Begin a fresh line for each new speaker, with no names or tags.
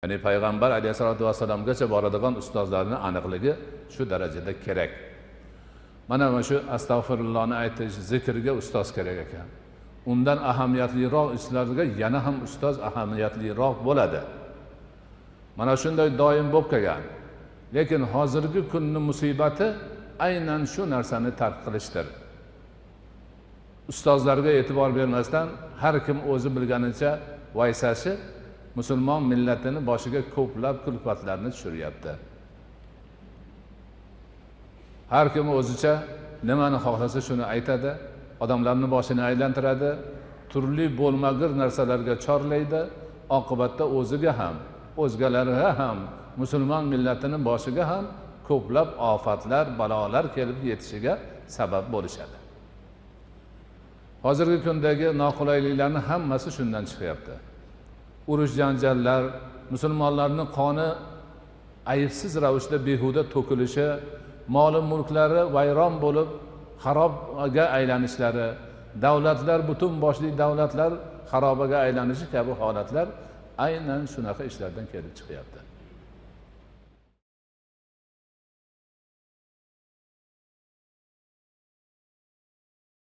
Ya'ni payg'ambar alayhisolatu vassalomgacha boradigan ustozlarning aniqligi shu darajada kerak. Mana shu astag'firullohni aytish, zikrga ustoz kerak ekan. Undan ahamiyatliroq ishlarga yana ham ustoz ahamiyatliroq bo'ladi. Mana shunday doim bo'lib kelgan. Lekin hozirgi kunning musibati aynan shu narsani tark qilishdir. Ustozlarga e'tibor bermasdan har kim o'zi bilganicha vaysashi musulmon millatini boshiga ko'plab kulfatlarni tushiryapti. Har kim o'zicha nimani xohlasa shuni aytadi, odamlarning boshini aylantiradi, turli bo'lmag'ir narsalarga chorlaydi, oqibatda o'ziga ham, o'zgalarga ham, musulmon millatining boshiga ham ko'plab ofatlar, balolar kelib yetishiga sabab bo'lishadi. Hozirgi kundagi noqulayliklarning hammasi shundan chiqyapti. Urush janjallar, musulmonlarning qoni ayibsiz ravishda behuda to'kilishi, mol mulklari vayron bo'lib xarobga aylanishlari, davlatlar butun boshli davlatlar xarobaga aylanishi kabi holatlar aynan shunaqa ishlardan kelib chiqyapti.